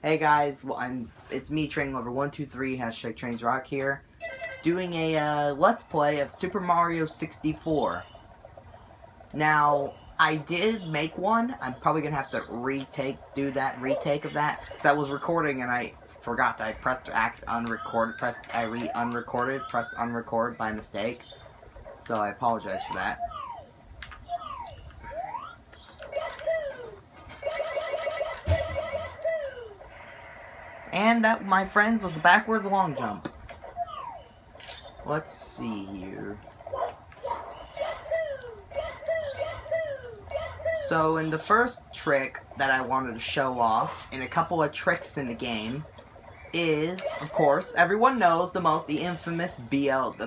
Hey guys, it's me Training Lover 123 hashtag Trains Rock here, doing a Let's Play of Super Mario 64. Now, I did make one. I'm probably gonna have to retake of that because I was recording and I forgot that I pressed unrecord, pressed unrecord by mistake. So I apologize for that. And that, my friends, was the backwards long jump. Let's see here. So in the first trick that I wanted to show off, and a couple of tricks in the game, is, of course, everyone knows the infamous BLJ,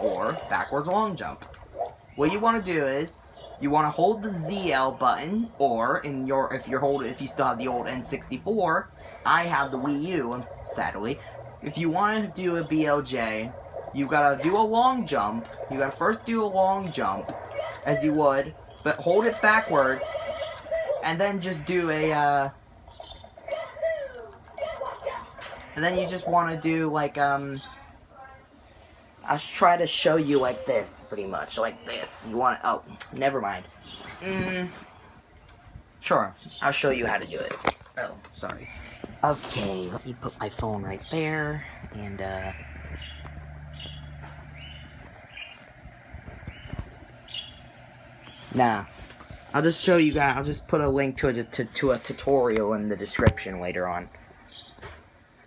or backwards long jump. What you want to do is, you want to hold the ZL button, or if you still have the old N64, I have the Wii U, sadly. If you want to do a BLJ, you gotta do a long jump. You gotta first do a long jump, as you would, but hold it backwards, and then just do a, and then you just want to do, like, I'll try to show you like this, pretty much, like this. You want, oh, never mind. Sure, I'll show you how to do it. Oh, sorry. Okay, let me put my phone right there, and, nah. I'll just show you guys, I'll just put a link to a tutorial in the description later on.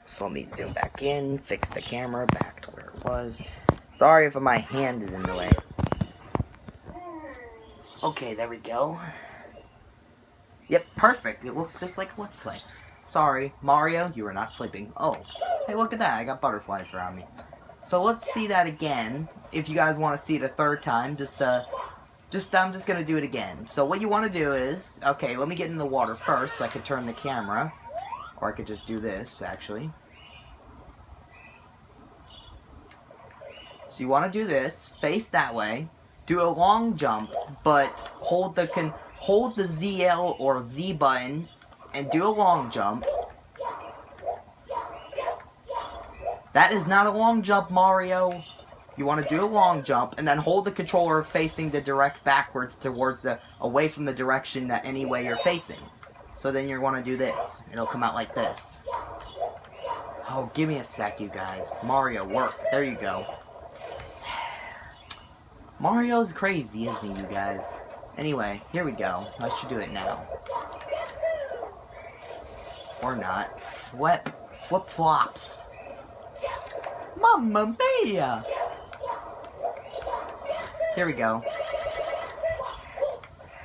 So let me zoom back in, fix the camera back to where it was. Sorry if my hand is in the way. Okay, there we go. Yep, perfect. It looks just like a Let's Play. Sorry, Mario, you are not sleeping. Oh, hey, look at that. I got butterflies around me. So let's see that again. If you guys want to see it a third time, I'm just gonna do it again. So what you want to do is, okay, let me get in the water first so I could turn the camera. Or I could just do this, actually. So you want to do this, face that way, do a long jump, but hold the ZL or Z button and do a long jump. That is not a long jump, Mario. You want to do a long jump and then hold the controller facing the direct backwards towards away from the direction that any way you're facing. So then you want to do this. It'll come out like this. Oh, give me a sec, you guys. Mario, work. There you go. Mario's crazy, isn't he, you guys? Anyway, here we go. I should do it now. Or not. Flip-flops. Mamma mia! Here we go.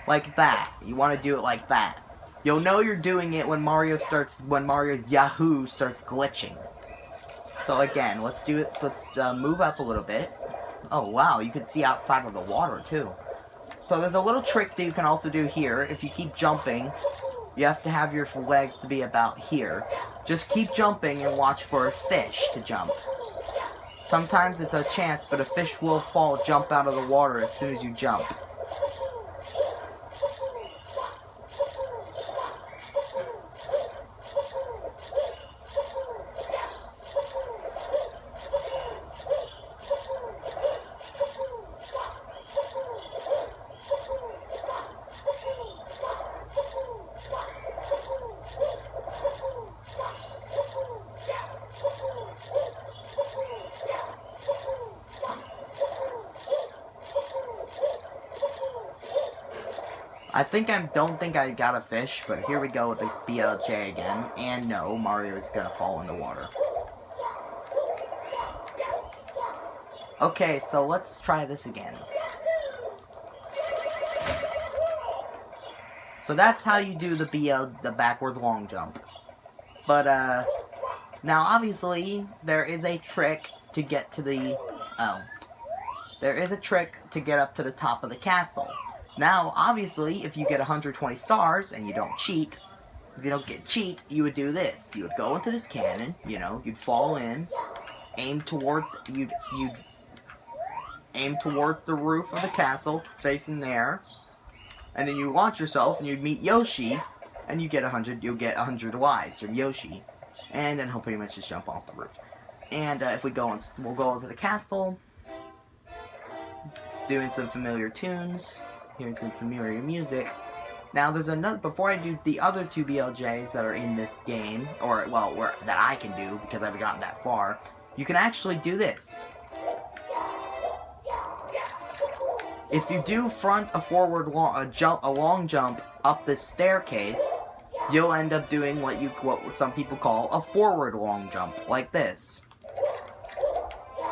Like that. You want to do it like that. You'll know you're doing it when Mario's Yahoo starts glitching. So again, let's do it. Let's move up a little bit. Oh wow, you can see outside of the water too. So there's a little trick that you can also do here. If you keep jumping, you have to have your legs to be about here. Just keep jumping and watch for a fish to jump. Sometimes it's a chance, but a fish will jump out of the water as soon as you jump. Don't think I got a fish, but here we go with the BLJ again. And no, Mario is gonna fall in the water. Okay, so let's try this again. So that's how you do the backwards long jump. But, now obviously, there is a trick to get to there is a trick to get up to the top of the castle. Now, obviously, if you get 120 stars and you don't cheat, you would do this. You would go into this cannon, you know, you'd fall in, aim towards the roof of the castle, facing there, and then you launch yourself and you'd meet Yoshi, and you get 100. You'll get 100 lives from Yoshi, and then he'll pretty much just jump off the roof. And if we go on, we'll go into the castle, doing some familiar tunes, hearing some familiar music. Now there's another. Before I do the other 2 BLJs that are in this game, or well, that I can do because I've gotten that far, you can actually do this. If you do a long jump up the staircase, you'll end up doing what some people call a forward long jump, like this.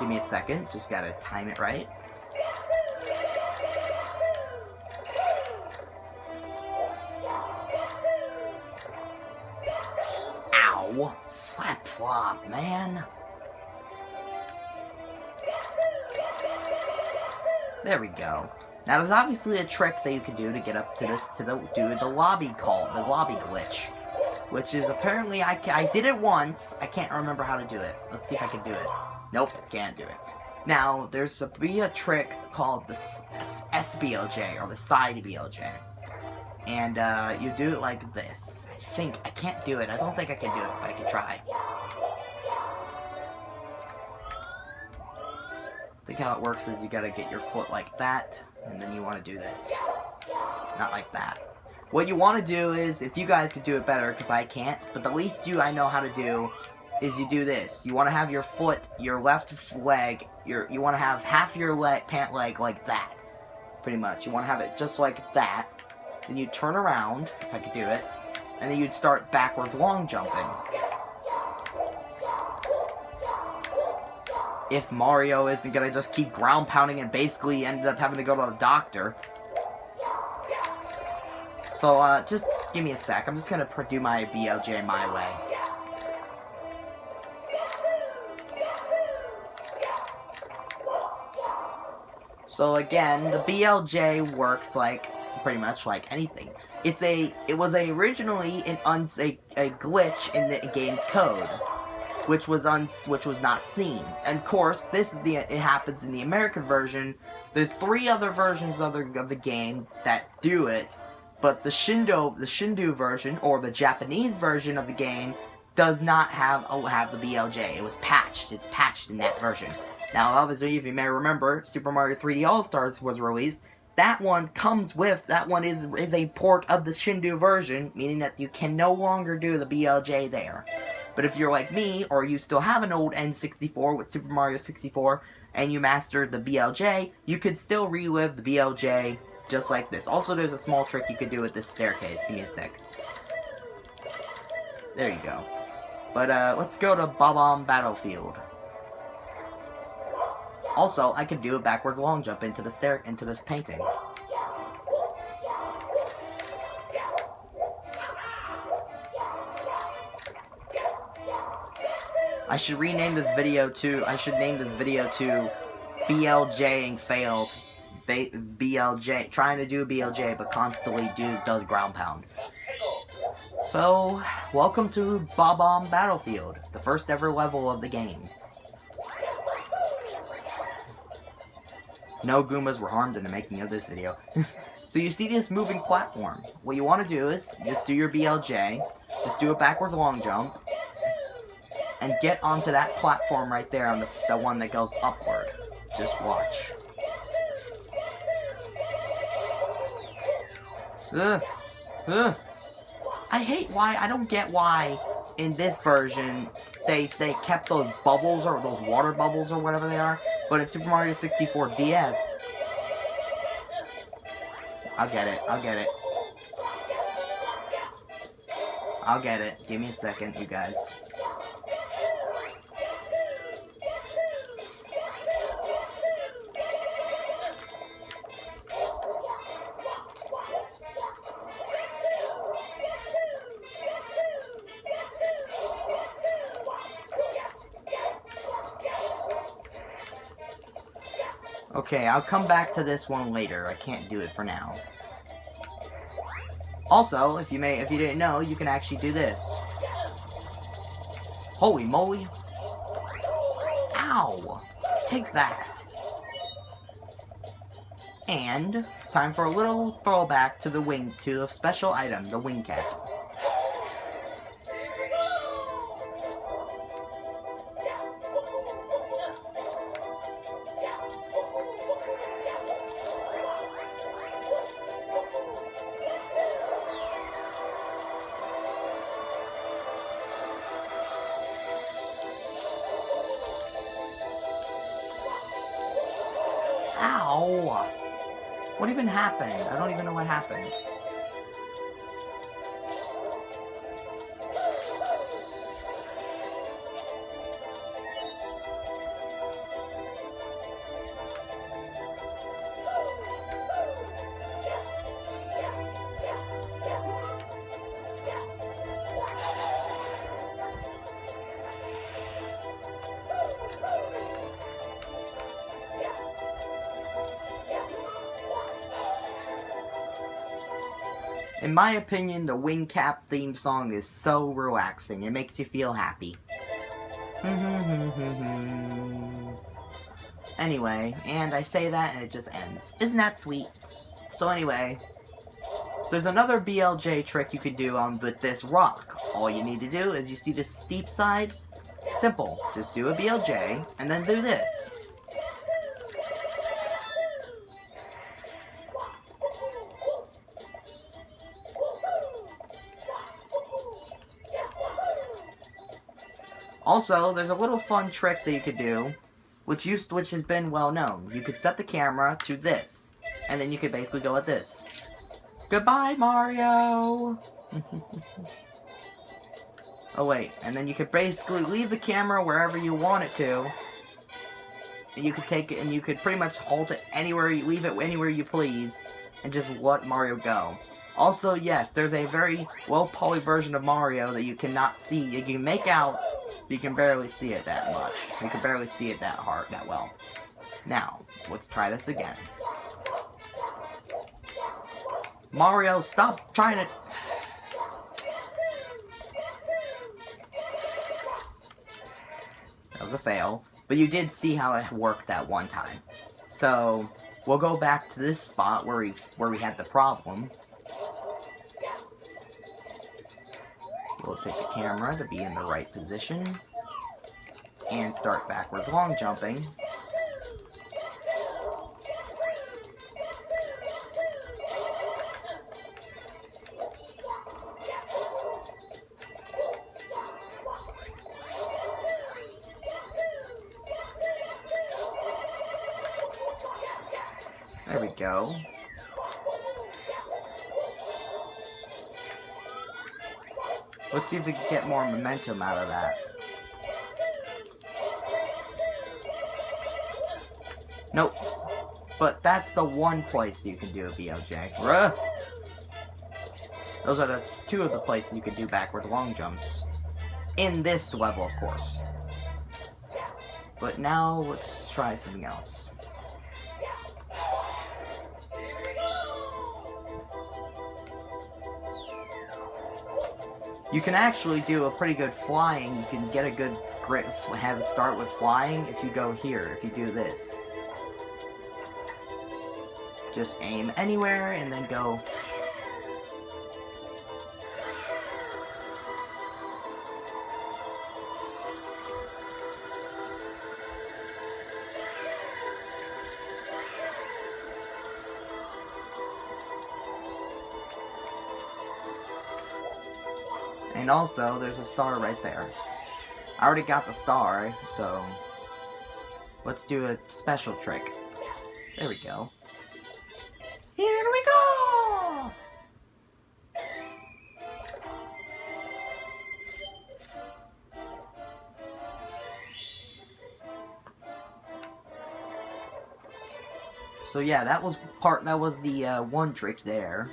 Give me a second, just gotta time it right. Ow! Flip flop, man. There we go. Now there's obviously a trick that you can do to get up to this, do the lobby glitch. Which is apparently, I did it once, I can't remember how to do it. Let's see if I can do it. Nope, can't do it. Now, there's a trick called the SBLJ, or the side BLJ. And you do it like this. I can't do it, I don't think I can do it, but I can try. I think how it works is you gotta get your foot like that, and then you want to do this. Not like that. What you want to do is, if you guys could do it better, because I can't, but the least I know how to do, is you do this. You want to have your foot, your left leg, you want to have half your pant leg like that. Pretty much. You want to have it just like that. Then you turn around, if I could do it, and then you'd start backwards long jumping. If Mario isn't gonna just keep ground pounding and basically ended up having to go to the doctor. So, just give me a sec. I'm just gonna do my BLJ my way. So again, the BLJ works like, pretty much like anything. It was originally a glitch in the game's code, which was not seen. And of course, it happens in the American version. There's 3 other versions of the game that do it, but the Shindu version, or the Japanese version of the game, does not have the BLJ. It was patched. It's patched in that version. Now, obviously, if you may remember, Super Mario 3D All-Stars was released. That one is a port of the Shindu version, meaning that you can no longer do the BLJ there. But if you're like me, or you still have an old N64 with Super Mario 64, and you mastered the BLJ, you could still relive the BLJ just like this. Also, there's a small trick you could do with this staircase. Give me a sec. There you go. But, let's go to Bob-omb Battlefield. Also, I could do a backwards long jump into this painting. I should name this video to BLJing fails. BLJ, trying to do BLJ, but constantly does ground pound. So, welcome to Bob-omb Battlefield, the first ever level of the game. No Goombas were harmed in the making of this video. So you see this moving platform. What you want to do is, just do your BLJ, just do a backwards long jump, and get onto that platform right there on the one that goes upward. Just watch. I don't get why in this version they kept those bubbles, or those water bubbles, or whatever they are, but in Super Mario 64 DS, I'll get it. Give me a second, you guys. Okay, I'll come back to this one later. I can't do it for now. Also, if you didn't know, you can actually do this. Holy moly. Ow! Take that. And time for a little throwback to the special item, the wing cap. Ow! What even happened? I don't even know what happened. In my opinion, the Wing Cap theme song is so relaxing. It makes you feel happy. Anyway, and I say that and it just ends. Isn't that sweet? So anyway, there's another BLJ trick you could do with this rock. All you need to do is you see the steep side? Simple. Just do a BLJ and then do this. Also, there's a little fun trick that you could do, which has been well known. You could set the camera to this, and then you could basically go like this. Goodbye, Mario! Oh wait, and then you could basically leave the camera wherever you want it to, and you could take it, and you could pretty much hold it anywhere, leave it anywhere you please, and just let Mario go. Also, yes, there's a very low-poly version of Mario that you cannot see. You can make out, but you can barely see it that much. You can barely see it that well. Now, let's try this again. Mario, stop trying to... That was a fail, but you did see how it worked that one time. So, we'll go back to this spot where we had the problem. We'll take the camera to be in the right position, and start backwards long jumping. There we go. Let's see if we can get more momentum out of that. Nope. But that's the one place you can do a BLJ. Those are the two of the places you can do backward long jumps. In this level, of course. But now, let's try something else. You can actually do a pretty good flying. You can get a good script, have it start with flying if you go here, if you do this. Just aim anywhere and then go. And also, there's a star right there. I already got the star, so let's do a special trick. There we go. Here we go! So yeah, that was the one trick there.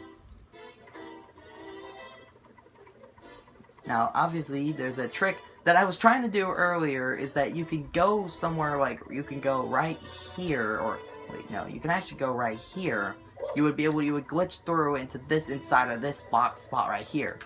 Now, obviously, there's a trick that I was trying to do earlier, is that you can go somewhere, like, you can go right here, or, wait, no, you can actually go right here. You would glitch through into this, inside of this spot right here.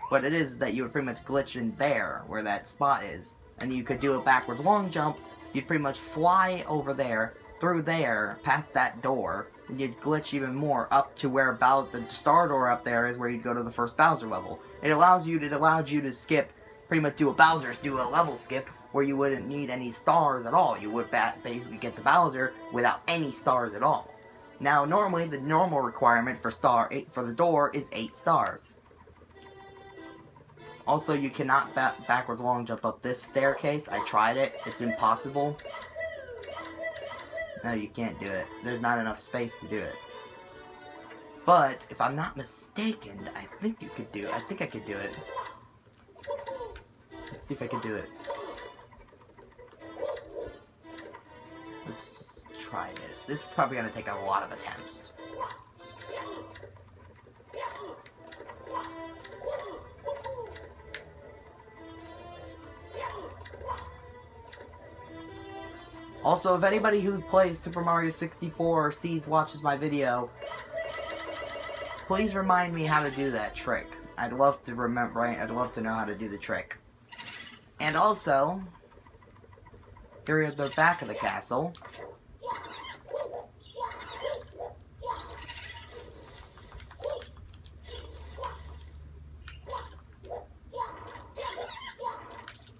What it is that you would pretty much glitch in there, where that spot is. And you could do a backwards long jump, you'd pretty much fly over there, through there, past that door, and you'd glitch even more up to where about the star door up there is where you'd go to the first Bowser level. It allowed you to skip, pretty much do a level skip, where you wouldn't need any stars at all. You would basically get the Bowser without any stars at all. Now, normally, the normal requirement for the door is 8 stars. Also, you cannot backwards long jump up this staircase. I tried it. It's impossible. No, you can't do it. There's not enough space to do it. But, if I'm not mistaken, I think you could do it. I think I could do it. Let's see if I can do it. Let's try this. This is probably going to take a lot of attempts. Also, if anybody who plays Super Mario 64 or watches my video, please remind me how to do that trick. I'd love to remember, right? I'd love to know how to do the trick. And also, here at the back of the castle.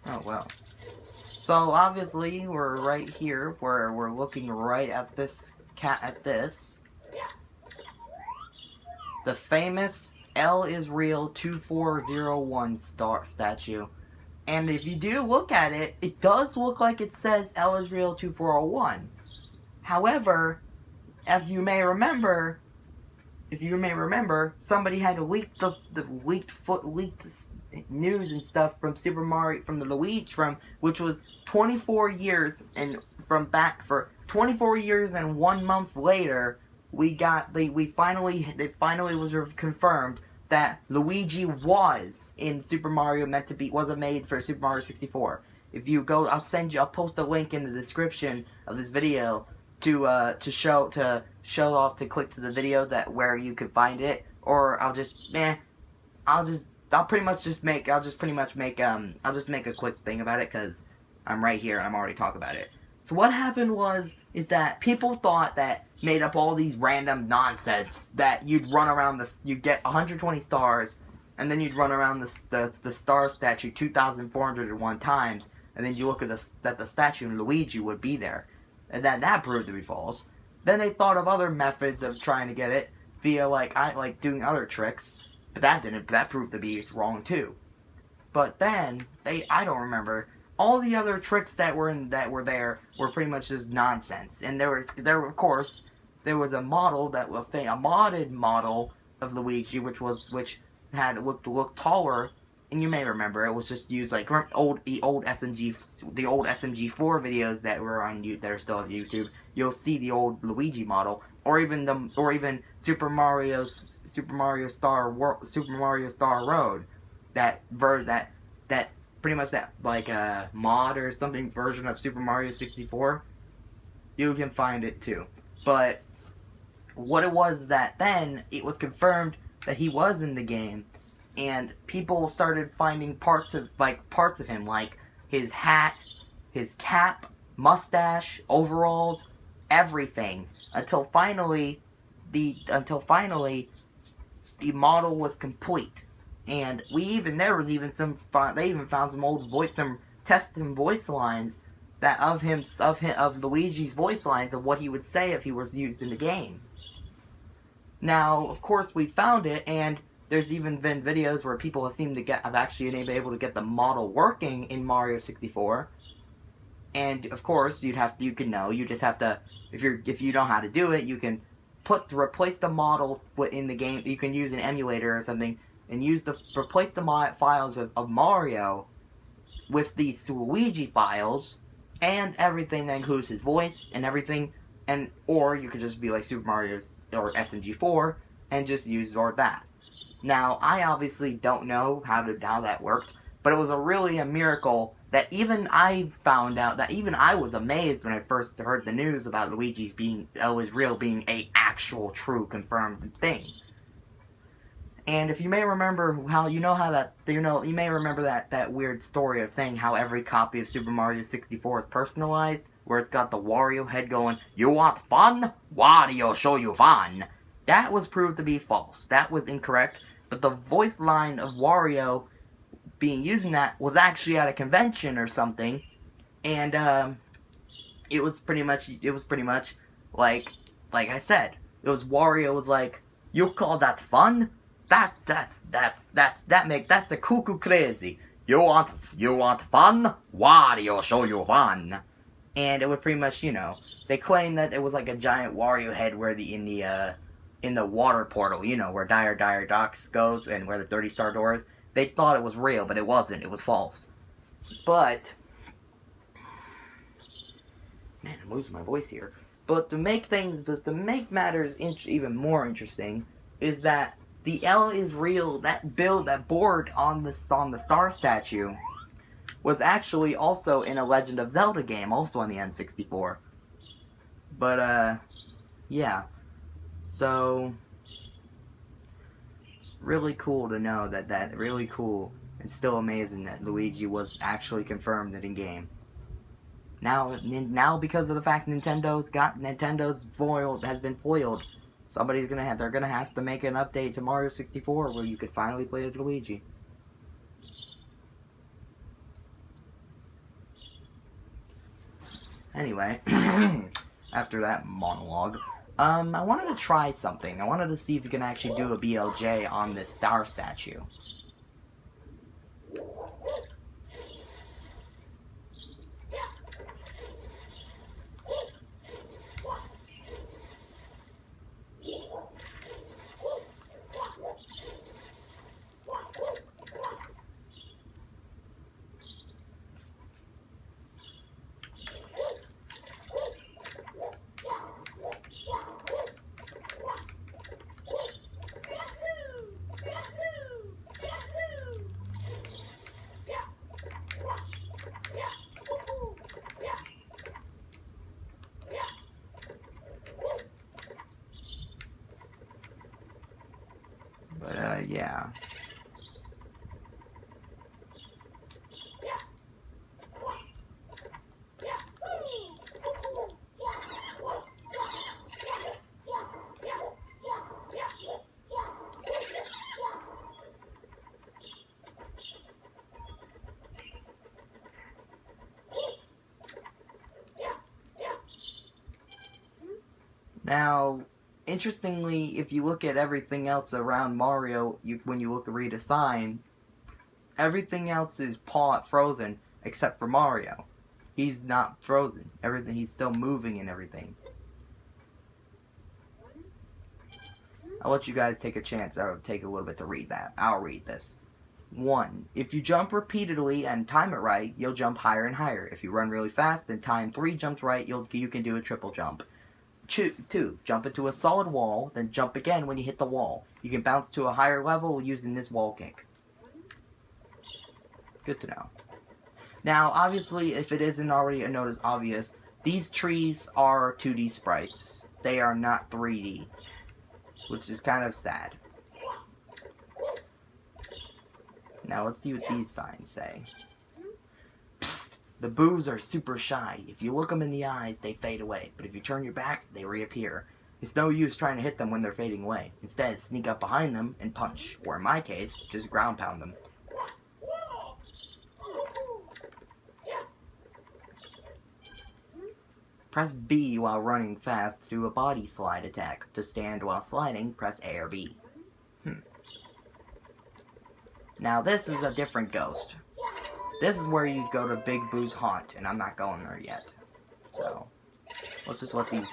Oh, well. So, obviously, we're right here, where we're looking right at this the famous L is Real 2401 statue. And if you do look at it, it does look like it says L is Real 2401. However, as you may remember, somebody had leaked leaked news and stuff from Super Mario, from the Luigi, which was 24 years, and for 24 years and 1 month later, it finally was confirmed that Luigi was in Super Mario, wasn't made for Super Mario 64. If you go, I'll post a link in the description of this video to click to the video where you can find it, or I'll just make a quick thing about it, because I'm right here and I'm already talking about it. So what happened is that people thought that made up all these random nonsense that you'd run around you'd get 120 stars, and then you'd run around the star statue 2,401 times, and then you look at the statue and Luigi would be there, and that proved to be false. Then they thought of other methods of trying to get it via doing other tricks, but that proved to be wrong too. But then I don't remember. All the other tricks that were there were pretty much just nonsense. And there was a model a modded model of Luigi, which looked taller, and you may remember it was just used like old SMG4 videos that are still on YouTube. You'll see the old Luigi model, or even Super Mario Star Road, that pretty much that mod or something version of Super Mario 64. You can find it too. But what it was is that then it was confirmed that he was in the game, and people started finding parts of him, like his hat, his cap, mustache, overalls, everything, until finally the model was complete. And they found some testing voice lines of Luigi's voice lines of what he would say if he was used in the game. Now, of course, we found it, and there's even been videos where people have actually been able to get the model working in Mario 64. And of course, if you know how to do it, you can replace the model in the game. You can use an emulator or something and replace the files of Mario with these Luigi files and everything that includes his voice and everything, or you could just be like Super Mario or SMG4 and just use that. Now, I obviously don't know how that worked, but it was really a miracle that even I found out, that even I was amazed when I first heard the news about Luigi's being a actual, true, confirmed thing. And if you may remember you may remember that weird story of saying how every copy of Super Mario 64 is personalized, where it's got the Wario head going, "You want fun? Wario show you fun." That was proved to be false. That was incorrect. But the voice line of Wario being used in that was actually at a convention or something, and it was pretty much like I said, it was Wario was like, "You call that fun? That's a cuckoo crazy. You want fun? Wario show you fun." And it would pretty much, They claim that it was like a giant Wario head where in the water portal, you know, where Dire Docks goes and where the 30 Star door is. They thought it was real, but it wasn't. It was false. But man, I'm losing my voice here. But to make matters even more interesting, is that the L is real. That board on the star statue, was actually also in a Legend of Zelda game, also on the N64. But yeah. So really cool to know that really cool. It's still amazing that Luigi was actually confirmed in game. Now because of the fact Nintendo's foiled has been foiled, they're gonna have to make an update to Mario 64 where you could finally play as Luigi. Anyway, after that monologue, I wanted to try something. I wanted to see if you can actually do a BLJ on this star statue. But, yeah. Now, interestingly, if you look at everything else around Mario, when you read a sign, everything else is frozen except for Mario. He's not frozen. He's still moving and everything. I'll let you guys take a chance. I'll take a little bit to read that. I'll read this. 1. If you jump repeatedly and time it right, you'll jump higher and higher. If you run really fast and time 3 jumps right, you can do a triple jump. 2. Jump into a solid wall, then jump again when you hit the wall. You can bounce to a higher level using this wall kick. Good to know. Now, obviously, if it isn't already obvious, these trees are 2D sprites. They are not 3D, which is kind of sad. Now, let's see what these signs say. Psst, the boos are super shy. If you look them in the eyes, they fade away. But if you turn your back, they reappear. It's no use trying to hit them when they're fading away. Instead, sneak up behind them and punch. Or in my case, just ground pound them. Press B while running fast to do a body slide attack. To stand while sliding, press A or B. Now this is a different ghost. This is where you go to Big Boo's haunt, and I'm not going there yet. So, let's just let these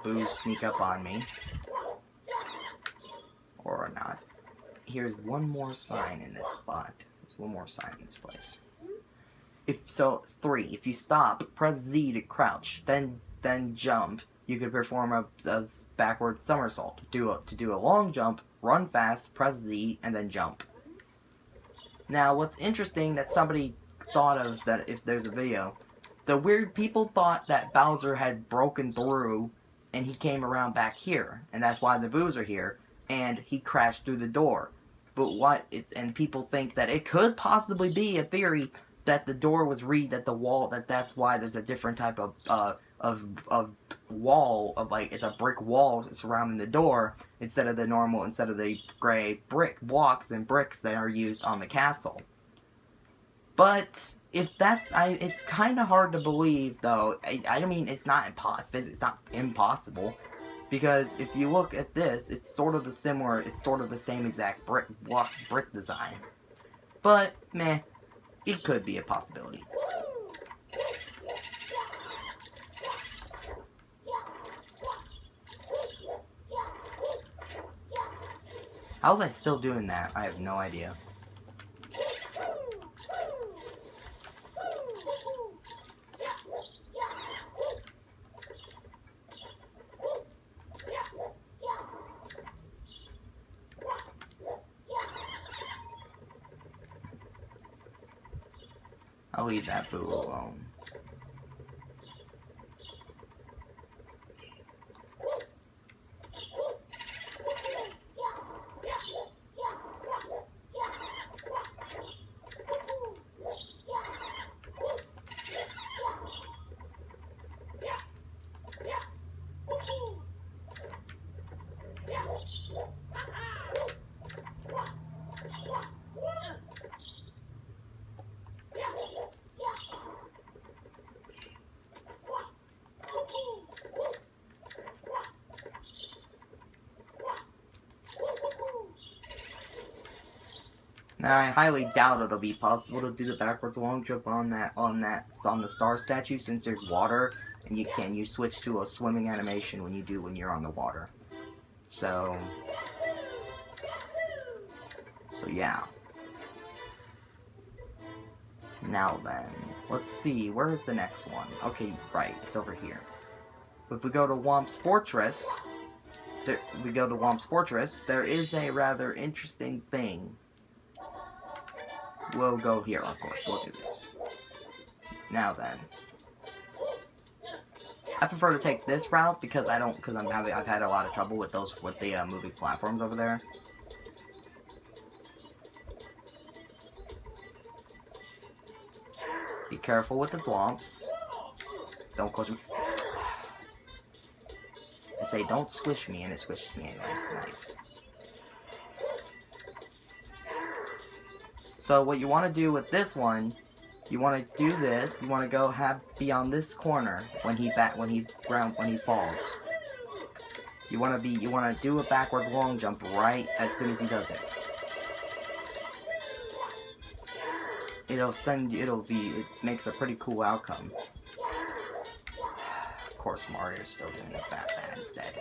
boos sneak up on me. Or not. Here's one more sign in this spot. There's one more sign in this place. It's 3. If you stop, press Z to crouch, then jump. You can perform a backward somersault. To do a long jump, run fast, press Z, and then jump. Now, what's interesting that somebody thought of, that if there's a video, the weird people thought that Bowser had broken through and he came around back here, and that's why the boos are here, and he crashed through the door. But and people think that it could possibly be a theory that the door was that's why there's a different type of wall, it's a brick wall surrounding the door instead of the gray brick blocks and bricks that are used on the castle. But if it's kind of hard to believe, though. I mean, it's not impossible, because if you look at this, it's sort of the same exact brick design. But meh, it could be a possibility. How was I still doing that? I have no idea. I'll leave that boo alone. Now, I highly doubt it'll be possible to do the backwards long jump on the star statue, since there's water, and you switch to a swimming animation when you're on the water. So yeah. Now then, let's see, where is the next one? Okay, right, it's over here. If we go to Womp's Fortress, there is a rather interesting thing. We'll go here, of course. We'll do this. Now then, I prefer to take this route because I've had a lot of trouble with the moving platforms over there. Be careful with the Womps. Don't close me. I say don't squish me, and it squishes me anyway. Nice. So what you want to do with this one, you want to do this. You want to be on this corner when he falls. You want to do a backwards long jump right as soon as he does it. It makes a pretty cool outcome. Of course, Mario's still doing it bad instead.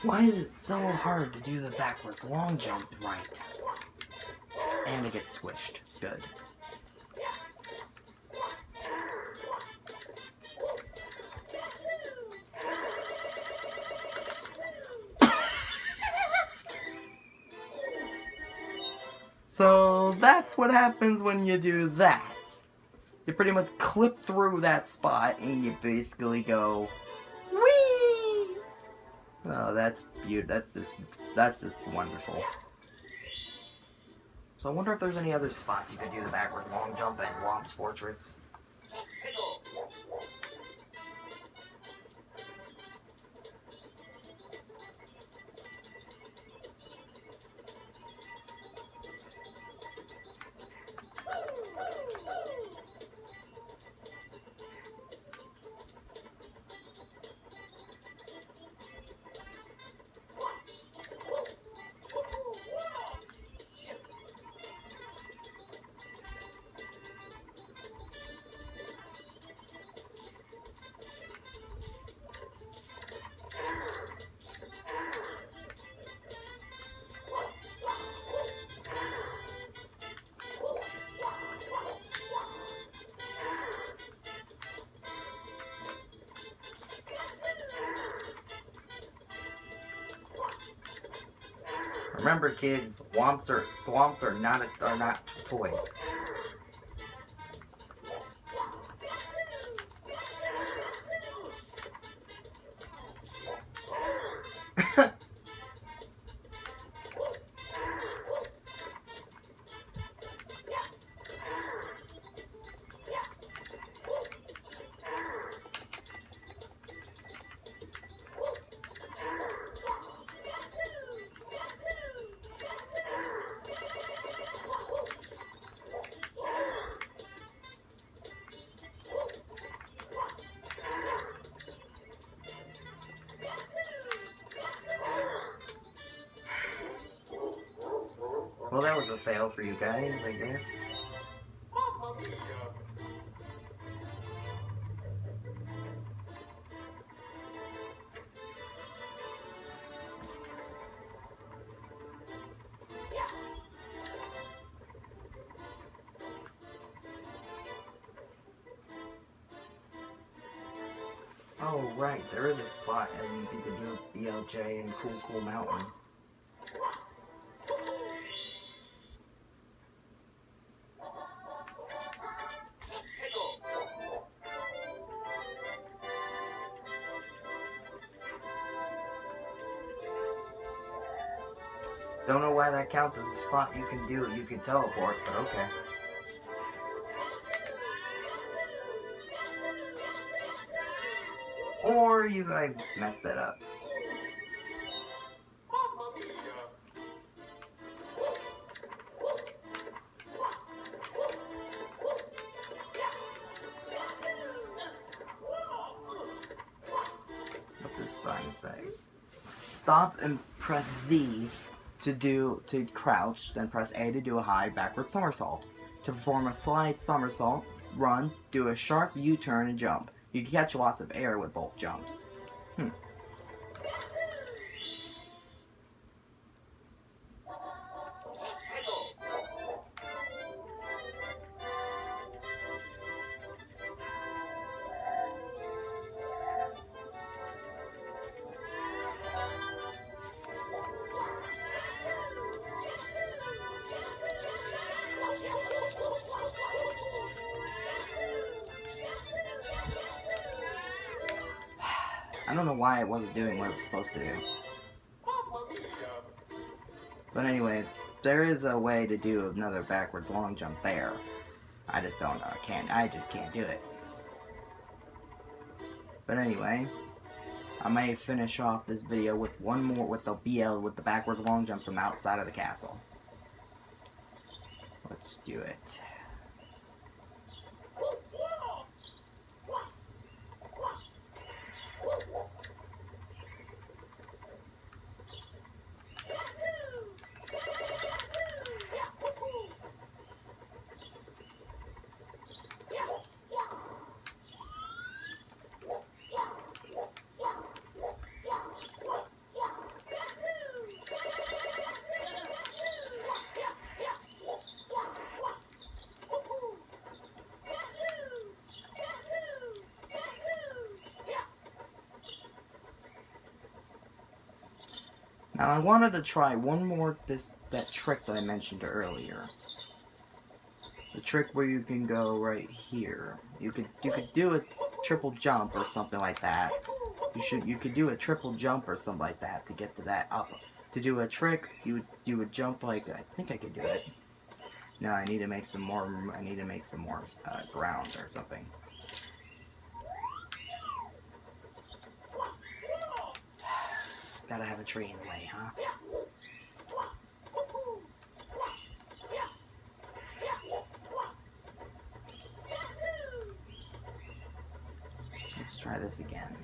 Why is it so hard to do the backwards long jump right? And it gets squished. Good. So that's what happens when you do that. You pretty much clip through that spot and you basically go, whee! Oh, that's beautiful. That's just wonderful. So I wonder if there's any other spots you could do the backwards long jump at Womp's Fortress. Remember, kids, womps are not toys. Well, that was a fail for you guys, I guess. Oh, right, there is a spot and you can do BLJ and Cool Mountain. Don't know why that counts as a spot you can do. You can teleport, but okay. Or you like messed that up. What's this sign say? Stop and press Z to crouch, then press A to do a high backward somersault. To perform a slide somersault, run, do a sharp U-turn and jump. You can catch lots of air with both jumps. I don't know why it wasn't doing what it was supposed to do. But anyway, there is a way to do another backwards long jump there. I just don't know. I just can't do it. But anyway, I may finish off this video with one more with the backwards long jump from outside of the castle. Let's do it. Now I wanted to try one more that trick that I mentioned earlier. The trick where you can go right here. You could do a triple jump or something like that. You could do a triple jump or something like that to get to that up. To do a trick, you would jump like I think I could do it. No, I need to make some more. I need to make some more ground or something. Gotta have a tree in the way, huh? Let's try this again.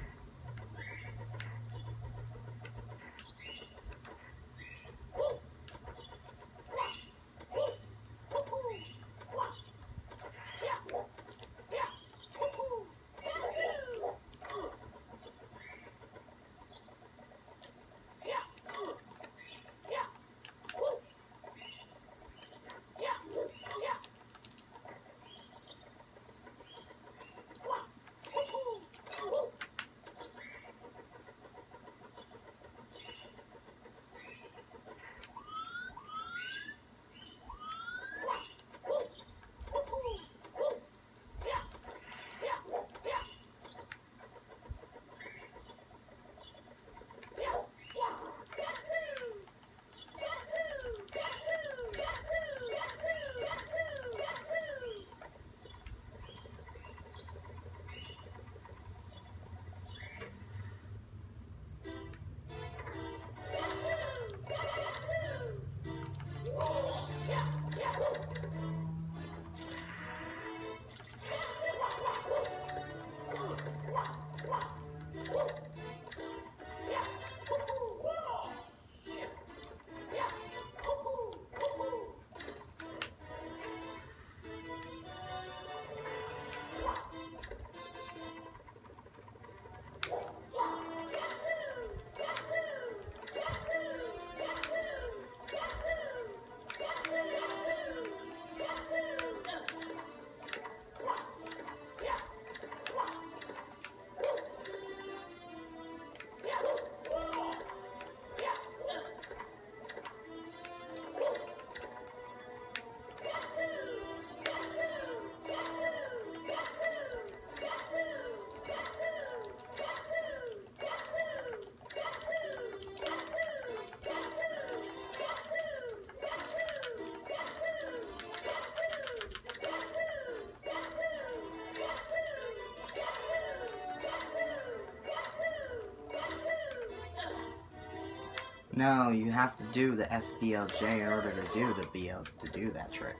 No, you have to do the SBLJ in order to do the BL to do that trick.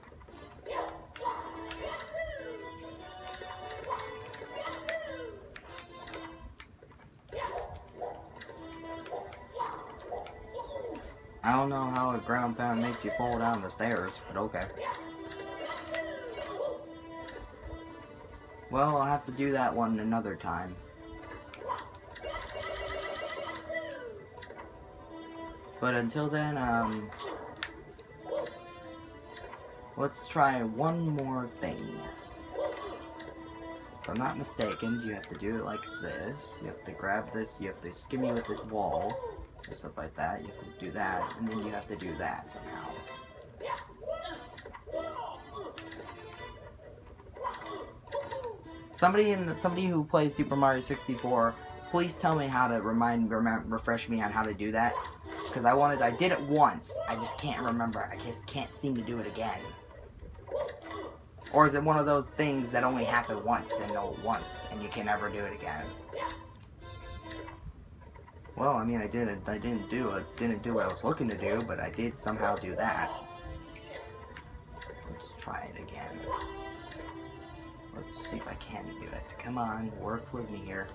I don't know how a ground pound makes you fall down the stairs, but okay. Well, I'll have to do that one another time. But until then, let's try one more thing. If I'm not mistaken, you have to do it like this. You have to grab this, you have to skimmy with this wall, or stuff like that. You have to do that, and then you have to do that somehow. Somebody who plays Super Mario 64, please tell me how to refresh me on how to do that. Because I did it once, I just can't remember, I just can't seem to do it again. Or is it one of those things that only happen once, and you can never do it again? Well, I mean, I didn't do what I was looking to do, but I did somehow do that. Let's try it again. Let's see if I can do it. Come on, work with me here.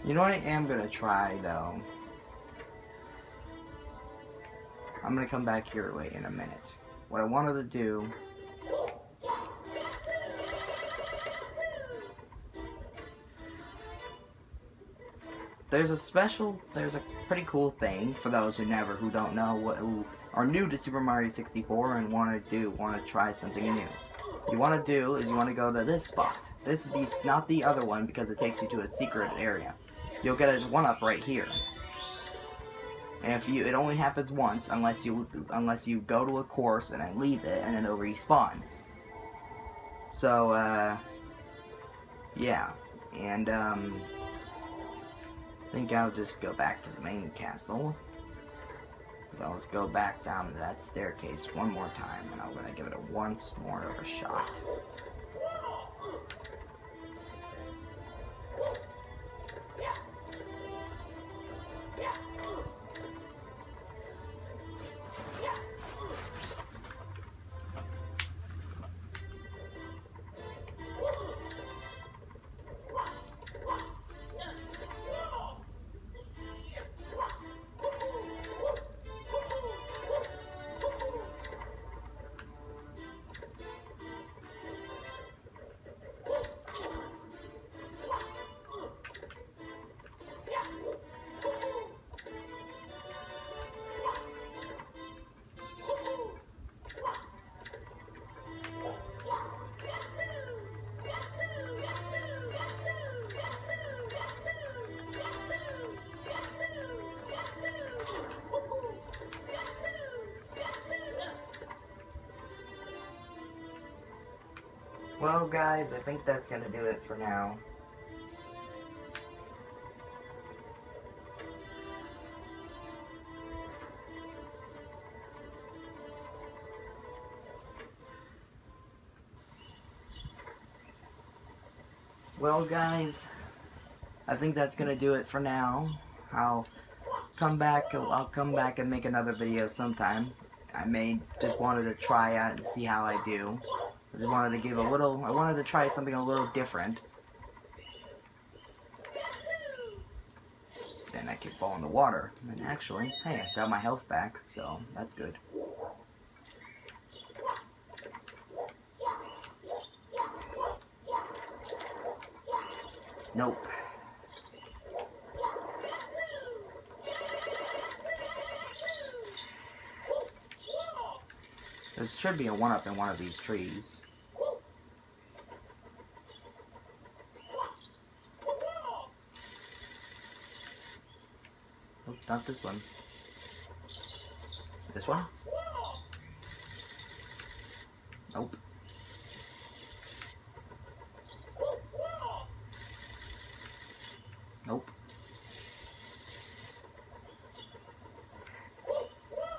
You know what I am gonna try, though? I'm gonna come back here wait in a minute. What I wanted to do... There's a pretty cool thing for those who don't know, who are new to Super Mario 64 and want to try something new. What you want to do is you want to go to this spot. This is not the other one because it takes you to a secret area. You'll get a 1-up right here. And it only happens once unless you go to a course and then leave it and then it'll respawn. So yeah. And I think I'll just go back to the main castle. I'll go back down that staircase one more time and I'm gonna give it once more of a shot. Well, guys, I think that's gonna do it for now. Well, guys, I think that's gonna do it for now. I'll come back and make another video sometime. I just wanted to try out and see how I do. I just wanted to I wanted to try something a little different. Then I could fall in the water. And actually, hey, I got my health back, so that's good. Nope. There should be a 1-up in one of these trees. Nope, not this one. This one? Nope. Nope.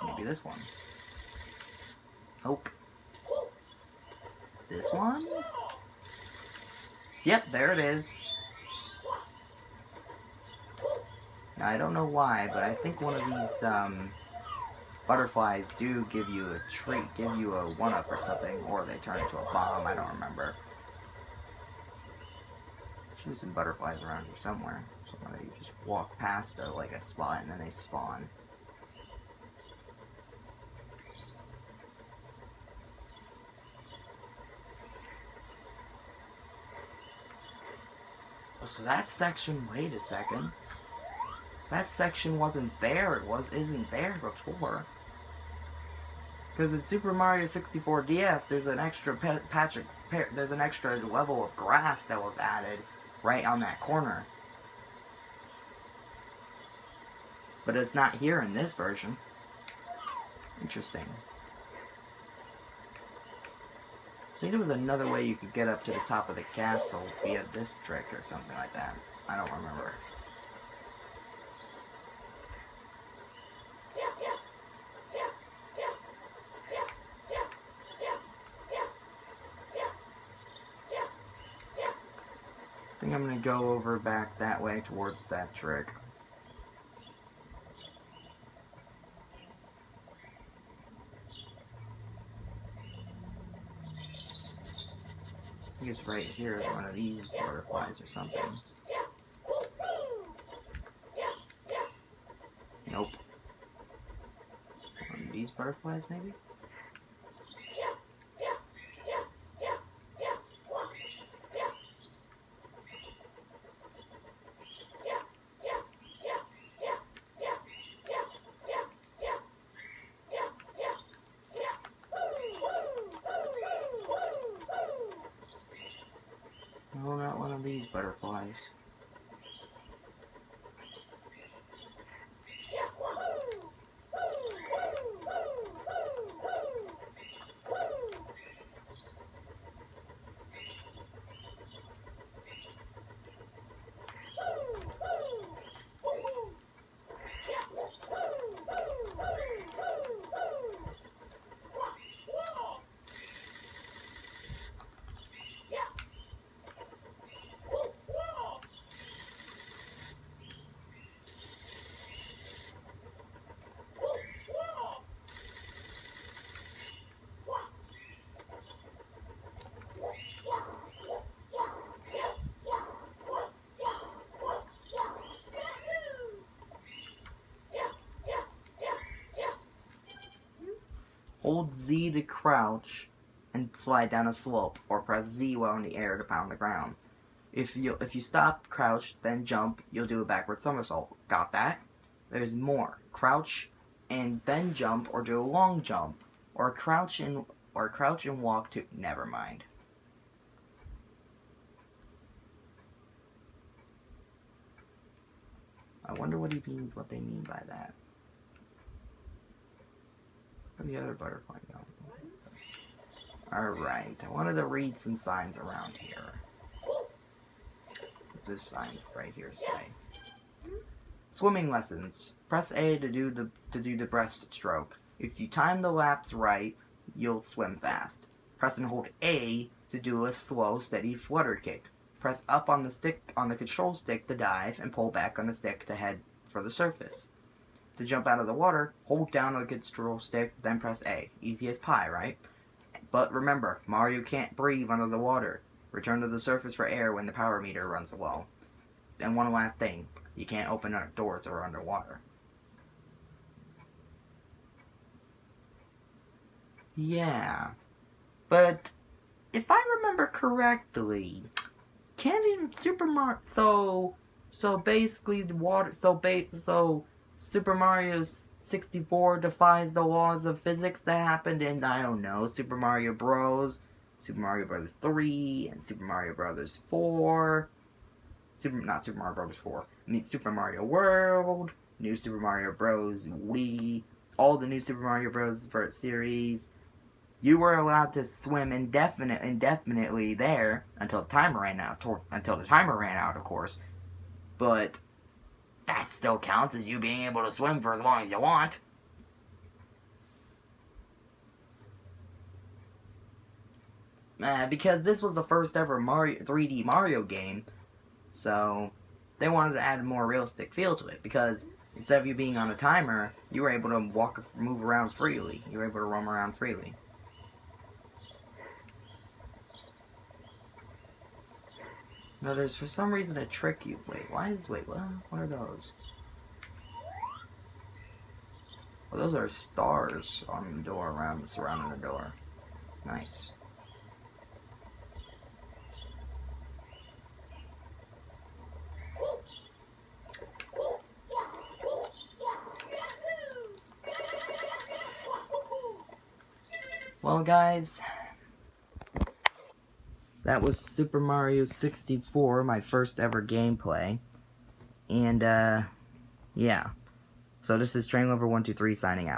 Maybe this one. Nope. This one? Yep, there it is. Now, I don't know why, but I think one of these butterflies do give you a treat, give you a 1-up or something, or they turn into a bomb, I don't remember. There's some butterflies around here somewhere. So you just walk past like a spot and then they spawn. Oh, so that section, wait a second. That section wasn't there, isn't there before. Because in Super Mario 64 DS, there's an extra there's an extra level of grass that was added right on that corner. But it's not here in this version. Interesting. I think there was another way you could get up to the top of the castle via this trick or something like that. I don't remember. I think I'm going to go over back that way towards that trick. I think it's right here, one of these butterflies or something. Nope. One of these butterflies, maybe? No, not one of these butterflies. Hold Z to crouch and slide down a slope, or press Z while in the air to pound the ground. If you stop, crouch, then jump, you'll do a backward somersault. Got that? There's more. Crouch and then jump, or do a long jump, or crouch and walk to. Never mind. I wonder what they mean by that. Where'd the other butterfly go? Alright, I wanted to read some signs around here. What's this sign right here say? Swimming lessons. Press A to do the breaststroke. If you time the laps right, you'll swim fast. Press and hold A to do a slow, steady flutter kick. Press up on the control stick to dive, and pull back on the stick to head for the surface. to jump out of the water, hold down a control stick, then press A. Easy as pie, right? But remember, Mario can't breathe under the water. Return to the surface for air when the power meter runs low. And one last thing, you can't open up doors or underwater. Yeah, but if I remember correctly, can't Super Mario? So basically the water. So Super Mario 64 defies the laws of physics that happened in, I don't know, Super Mario Bros, Super Mario Brothers 3, and Super Mario Brothers 4. Not Super Mario Brothers 4. I mean Super Mario World, New Super Mario Bros. Wii, all the new Super Mario Bros. Series. You were allowed to swim indefinitely there until the timer ran out. Of course. But that still counts as you being able to swim for as long as you want. Because this was the first ever 3D Mario game, so they wanted to add a more realistic feel to it. Because instead of you being on a timer, you were able to move around freely. You were able to roam around freely. No, there's for some reason a trick you. Wait, what are those? Well, those are stars on the door surrounding the door. Nice. Well, guys, that was Super Mario 64, my first ever gameplay. And, yeah. So this is Trainlover123 signing out.